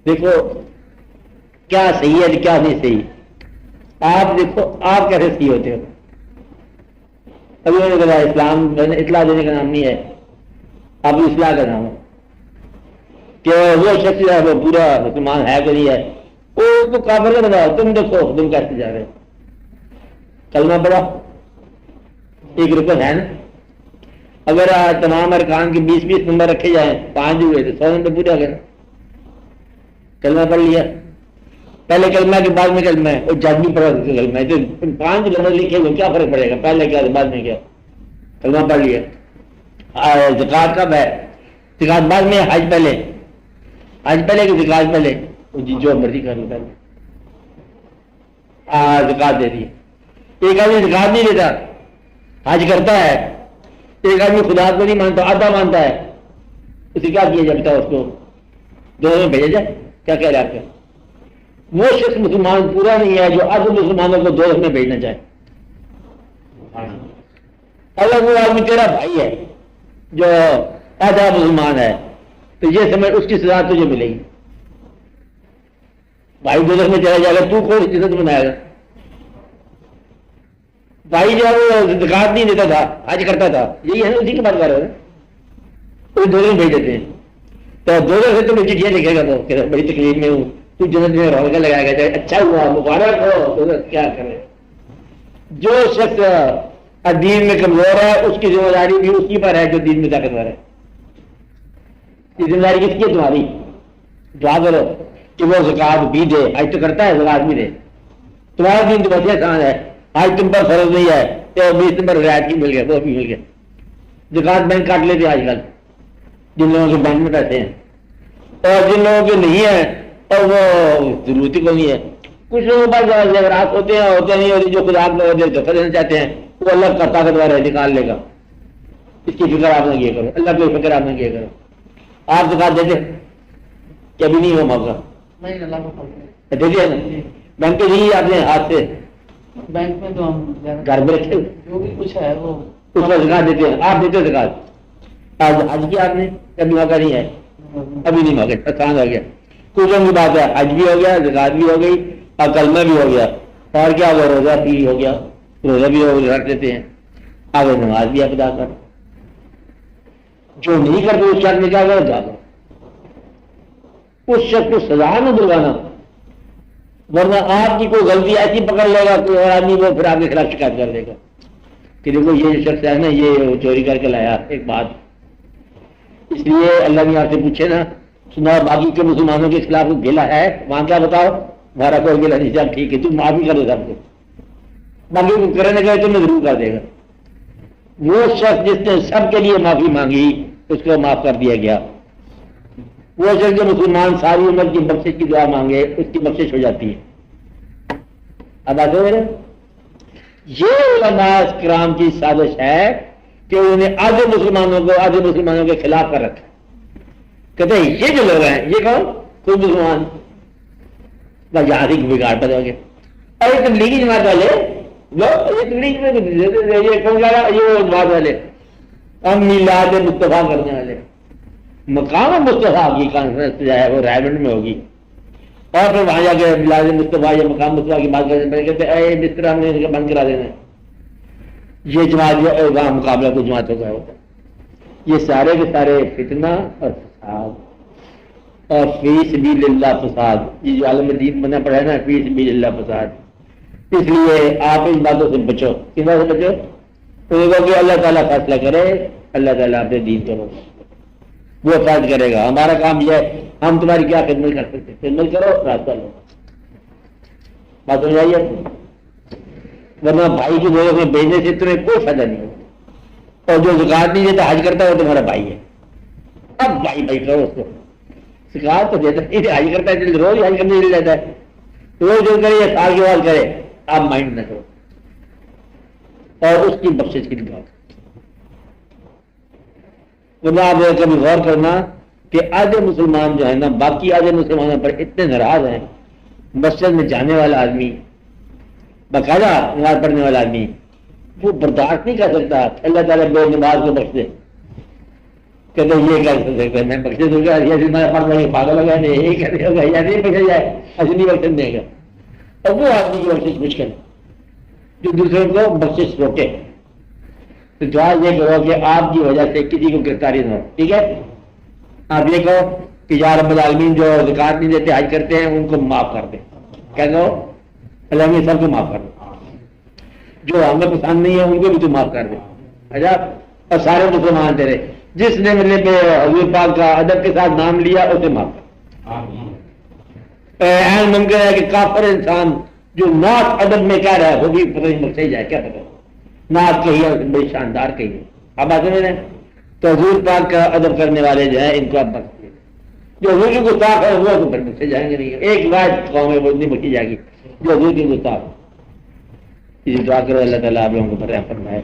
دیکھو کیا صحیح ہے کیا نہیں صحیح. آپ دیکھو آپ کیسے صحیح ہوتے ہو. ابھی میں نے کہا اسلام میں نے اطلاع دینے کا نام نہیں ہے, اب اصلاح کا نام ہے کہ وہ شخص ہے وہ پورا مسلمان ہے کہ نہیں ہے, وہ تو کافر کا بتاؤ. تم دیکھو تم کیسے جا رہے ہو. کلمہ پڑھا ایک رکن ہے نا. اگر تمام ارکان کے 20 نمبر رکھے جائیں 5 ہوئے تو 100 نمبر پورے ہو گئے. کلمہ پڑھ لیا, پہلے کلمہ کے بعد میں کلمہ ہے, اور جادمی پڑھا کلمہ ہے, تو 5 نمبر لکھے گا کیا فرق پڑے گا, پہلے کیا بعد میں کیا. کلمہ پڑھ لیا. زکوٰۃ کب ہے؟ زکوٰۃ بعد میں, حج پہلے. حج پہلے کہ زکوٰۃ پہلے؟ جو مرضی کر لو پہلے. زکوٰۃ دے دی. ایک آدمی زکوٰۃ نہیں دیتا, حج کرتا ہے. ایک آدمی خدا کو نہیں مانتا, آدھا مانتا ہے, اسے کیا کیا جاتا ہے؟ اس کو دونوں میں بھیجا جائے. کیا کہہ رہا ہے؟ وہ شخص مسلمان پورا نہیں ہے جو آدھے مسلمانوں کو دو میں بھیجنا چاہے. اگر وہ آدمی تیرا بھائی ہے جو آدھا مسلمان ہے تو یہ سمجھ اس کی سزا تجھے ملے گی. بھائی دوزخ میں چلا جائے گا, تو کون عزت بنائے گا؟ بھائی جو وہ زکوٰۃ نہیں دیتا تھا, حج کرتا تھا, یہی ہے نا, اسی کی بات کر رہے ہیں. وہ دوزخ میں بھیج دیتے ہیں. تو دوزخ سے تمہیں چٹھیاں لکھے گا تو کہ بڑی تکلیف میں ہوں, تو جنت میں رونقیں لگایا گیا, اچھا ہوا مبارک ہو. کیا کرے جو شخص دین میں کمزور ہے اس کی ذمہ داری بھی اسی پر ہے جو دین میں طاقتور ہے. یہ ذمہ داری کس کی ہے؟ تمہاری. دعا کرو کہ وہ زکوٰۃ بھی دے. حج تو کرتا ہے, زکوٰۃ بھی دے. تمہارا دین تو بہت آسان ہے, آج تم پر فرض نہیں ہے تو 20 نمبر رعایت کی مل گئے, وہ بھی مل گئے. زکوٰۃ بینک کاٹ لیتے آج کل جن لوگوں کے بینک میں پیسے ہیں, اور جن لوگوں کے نہیں ہیں اور وہ ضرورت ہی کو نہیں ہے. کچھ لوگوں کے پاس زیورات ہوتے ہیں, ہوتے نہیں ہوتے, جو خدا کو دھوکہ دینا چاہتے ہیں وہ اللہ کا طاقتور ہے, نکال لے گا. اس کی فکر آپ نے کیا کرو, اللہ کی فکر آپ نے کیا کرو. آپ زکوٰۃ دیتے کہ ابھی نہیں ہو موقع دیتے ہیں نا, بینک کے نہیں اپنے ہاتھ سے بینک میں تو ہم گھر میں رکھے جو بھی کچھ ہے وہ اس میں زکوٰۃ دیتے ہیں. آپ دیتے زکوٰۃ, آج کی آپ نے کبھی موقع نہیں ہے, ابھی نہیں موقع, آسان ہو گیا. کچھ کی بات ہے, حج بھی ہو گیا, زکوٰۃ بھی ہو گئی, اور کلمہ بھی ہو گیا, اور کیا ہوا, روزہ بھی ہو گیا, روزہ بھی رکھ دیتے ہیں, آگے نماز بھی ادا کر. جو نہیں کرتے اس شخص نے کیا کرو, جا کر اس شخص کو سزا نہ دلوانا, ورنہ آپ کی کوئی غلطی ایسی پکڑ لے گا کوئی اور آدمی, وہ پھر آپ کے خلاف شکایت کر دے گا کہ دیکھو یہ شخص ہے نا, یہ چوری کر کے لایا. ایک بات اس لیے اللہ نے آپ سے پوچھے نا, سنا باقی کے مسلمانوں کے خلاف گلا ہے, وہاں کیا بتاؤ, ہمارا کوئی گلا نہیں, صاحب ٹھیک ہے تم معافی کر دو سب کو, باقی کو کرنے گئے تمہیں ضرور کر دے گا. وہ شخص جس نے سب کے لیے معافی مانگی اس کو معاف کر دیا گیا. وہ شخص جو مسلمان ساری عمر کی بخشش کی دعا مانگے اس کی بخشش ہو جاتی ہے. اب آتے میرے یہ علماء کرام کی سازش ہے کہ انہیں آدھے مسلمانوں کے خلاف کر رکھا. کہتے ہیں یہ جو لوگ ہیں یہ کون, کوئی مسلمان بس یہاں سے بگاڑ پیدا ہو گیا. اور تبلیغی جماعت والے لوگ تبلیغ میں یہ کون جا رہا, یہ جماعت والے ہم میلاد مصطفیٰ کرنے والے. مقام مصطفیٰ کی کانفرنس جو ہے وہ رائے گنج میں ہوگی, اور پھر وہاں جا کے میلاد مصطفیٰ یا مقام مصطفیٰ کی بات کرنے کہتے ہیں اے جس طرح ہم نے بند کرا دینا. یہ جماعت جو وہاں مقابلہ کو جماعت ہوگا ہوتا ہے. یہ سارے کے سارے فتنہ اور فساد اور فی سبیل اللہ فساد, یہ جو عالم دین بنا پڑا ہے نا, فی سبیل اللہ فساد. اس لیے آپ ان باتوں سے بچو. کس بات سے بچو؟ کہ اللہ تعالیٰ فیصلہ کرے, اللہ تعالیٰ اپنے دین کرو, وہ فیصلہ کرے گا. ہمارا کام یہ ہے, ہم تمہاری کیا خدمت کر سکتے, خدمت کرو, راستہ لو. بات سمجھ آئی ہے؟ ورنہ بھائی کی لوگوں میں بھیجنے سے تمہیں کوئی فائدہ نہیں ہوگا. اور جو زکوٰۃ نہیں دیتا, حج کرتا ہے, وہ تمہارا بھائی ہے. اب بھائی کرو اس کو, زکوٰۃ تو دیتا ہے, حج کرتا ہے, روز حج کرنے چل جاتا ہے, روز جو کرے یا سال کے بعد کرے, آپ مائنڈ نہ کرو اور اس کی بخشش کی دعا کرو. آپ کبھی غور کرنا کہ آدھے مسلمان جو ہے نا, باقی آدھے مسلمانوں پر اتنے ناراض ہیں. مسجد میں جانے والا آدمی, باقاعدہ نماز پڑھنے والا آدمی, وہ برداشت نہیں کر سکتا اللہ تعالیٰ بے نماز کو بخش دے. کہتے یہ کر سکتے میں بخشے دوں گا یہ پاگل ہوگا نہیں یہی کرے ہوگا یا نہیں بخشا جائے ایسے نہیں بخش دے گا. اور وہ آدمی کی بخشش مشکل جو دوسروں کو بخشش روکے. تو دعا یہ کرو کہ آپ کی وجہ سے کسی کو گرفتاری نہ ہو. ٹھیک ہے آپ یہ کہو کہ یا رب العالمین جو زکات نہیں دیتے حج کرتے ہیں ان کو معاف کر دے. کیا کہو اللہ یہ سب کو معاف کر دے. جو ہمیں پسند نہیں ہے ان کو بھی تو معاف کر دے. اچھا اور سارے مسلمان تیرے جس نے مطلب حضور پاک کا ادب کے ساتھ نام لیا اسے معاف کر. اہم ممکن ہے کہ کافر انسان جو نعت ادب میں کہہ رہا ہے وہ بھی پتہ نہیں بخشے جائے. کیا پتہ نعت کہی ہے بڑی شاندار کہی ہے. اب بات سمجھ رہے ہیں. تو حضور پاک کا ادب کرنے والے جو ہیں ان کو اب بخش دیں. جو حضور کی گستاخ ہے وہ تو پھر بخشے جائیں گے نہیں. ایک واحد قوم ہے وہ نہیں بخشی جائے گی جو حضور کی گستاخ. اسی دعا کرو اللہ تعالیٰ آپ لوگوں کو برحم فرمائے.